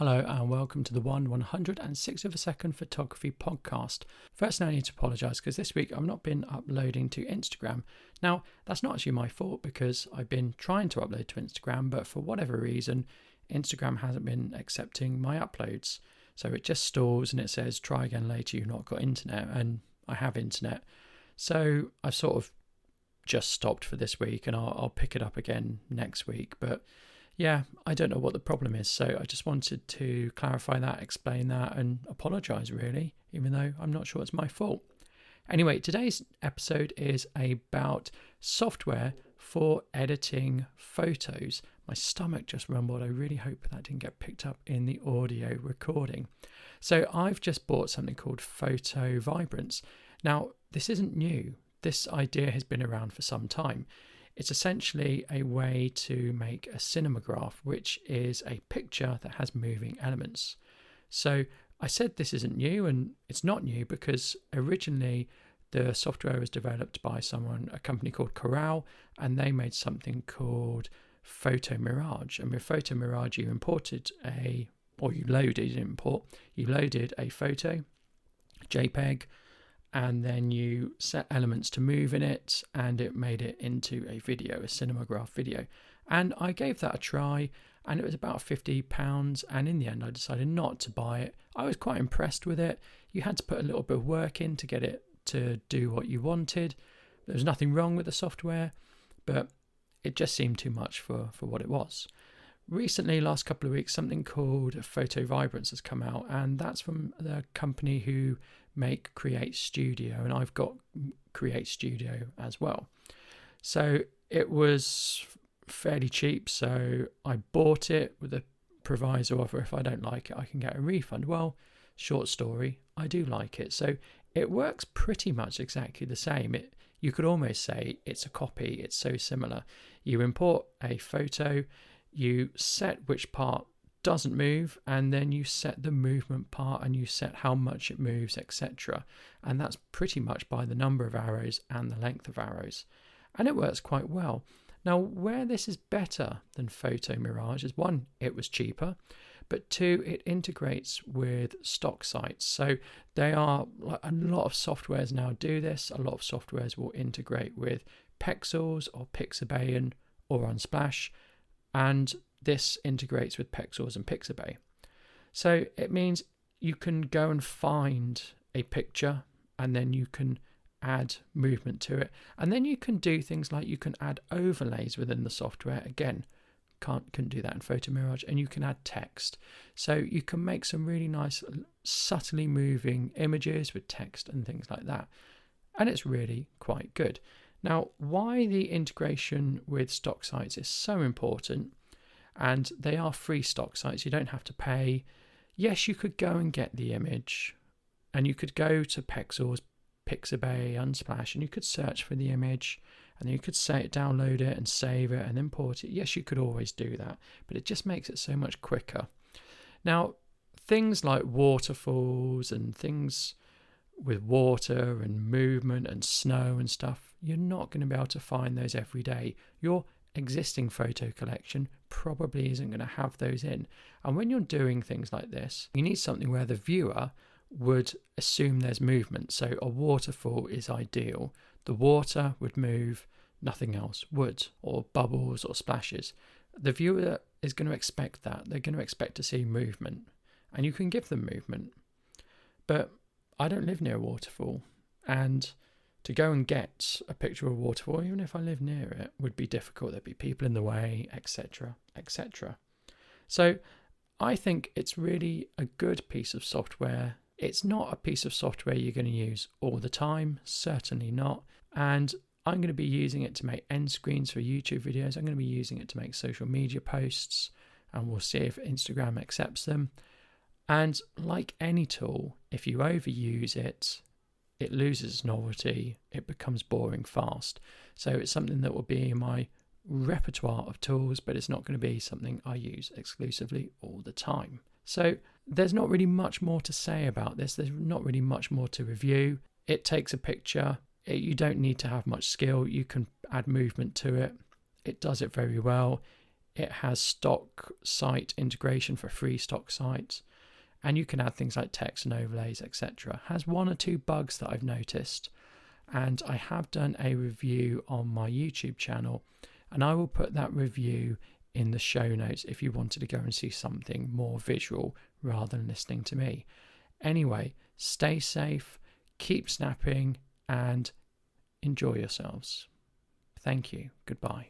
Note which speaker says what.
Speaker 1: Hello and welcome to the 106th of a second photography podcast. First, I need to apologise because this week I've not been uploading to Instagram. Now, that's not actually my fault because I've been trying to upload to Instagram, but for whatever reason, Instagram hasn't been accepting my uploads. So it just stalls and it says, try again later, you've not got internet, and I have internet. So I've sort of just stopped for this week and I'll pick it up again next week. But yeah, I don't know what the problem is, so I just wanted to clarify that, explain that, and apologise really, even though I'm not sure it's my fault. Anyway, today's episode is about software for editing photos. My stomach just rumbled. I really hope that didn't get picked up in the audio recording. So I've just bought something called PhotoVibrance. Now, this isn't new. This idea has been around for some time. It's essentially a way to make a cinemagraph, which is a picture that has moving elements. So I said this isn't new, and it's not new because originally the software was developed by a company called Corel, and they made something called PhotoMirage. And with PhotoMirage, you loaded a photo, JPEG, and then you set elements to move in it, and it made it into a video, a cinemagraph video. And I gave that a try, and it was about £50, and in the end I decided not to buy it. I was quite impressed with it. You had to put a little bit of work in to get it to do what you wanted. There was nothing wrong with the software, but it just seemed too much for what it was. Recently, last couple of weeks, something called PhotoVibrance has come out, and that's from the company who make Create Studio, and I've got Create Studio as well. So it was fairly cheap, so I bought it with a proviso of if I don't like it, I can get a refund. Well, short story, I do like it. So it works pretty much exactly the same. You could almost say it's a copy. It's so similar. You import a photo, you set which part doesn't move, and then you set the movement part and you set how much it moves, etc. And that's pretty much by the number of arrows and the length of arrows. And it works quite well. Now, where this is better than PhotoMirage is, one, it was cheaper, but two, it integrates with stock sites. So they are, a lot of softwares now do this. A lot of softwares will integrate with Pexels or Pixabay or Unsplash, and this integrates with Pexels and Pixabay. So it means you can go and find a picture, and then you can add movement to it, and then you can do things like you can add overlays within the software. Again, couldn't do that in PhotoMirage. And you can add text, so you can make some really nice subtly moving images with text and things like that, and it's really quite good. Now, why the integration with stock sites is so important, and they are free stock sites, you don't have to pay. Yes, you could go and get the image, and you could go to Pexels, Pixabay, Unsplash, and you could search for the image, and then you could download it and save it and import it. Yes, you could always do that, but it just makes it so much quicker. Now, things like waterfalls and things with water and movement and snow and stuff, you're not going to be able to find those every day. Your existing photo collection probably isn't going to have those in. And when you're doing things like this, you need something where the viewer would assume there's movement. So a waterfall is ideal. The water would move, nothing else would, or bubbles or splashes. The viewer is going to expect that. They're going to expect to see movement, and you can give them movement. But I don't live near a waterfall, and to go and get a picture of a waterfall, even if I live near it, would be difficult. There'd be people in the way, etc., etc. So I think it's really a good piece of software. It's not a piece of software you're going to use all the time, certainly not. And I'm going to be using it to make end screens for YouTube videos. I'm going to be using it to make social media posts, and we'll see if Instagram accepts them. And like any tool, if you overuse it, it loses novelty, it becomes boring fast. So it's something that will be in my repertoire of tools, but it's not going to be something I use exclusively all the time. So there's not really much more to say about this. There's not really much more to review. It takes a picture. You don't need to have much skill. You can add movement to it. It does it very well. It has stock site integration for free stock sites, and you can add things like text and overlays, etc. Has one or two bugs that I've noticed, and I have done a review on my YouTube channel, and I will put that review in the show notes if you wanted to go and see something more visual rather than listening to me. Anyway, stay safe, keep snapping, and enjoy yourselves. Thank you. Goodbye.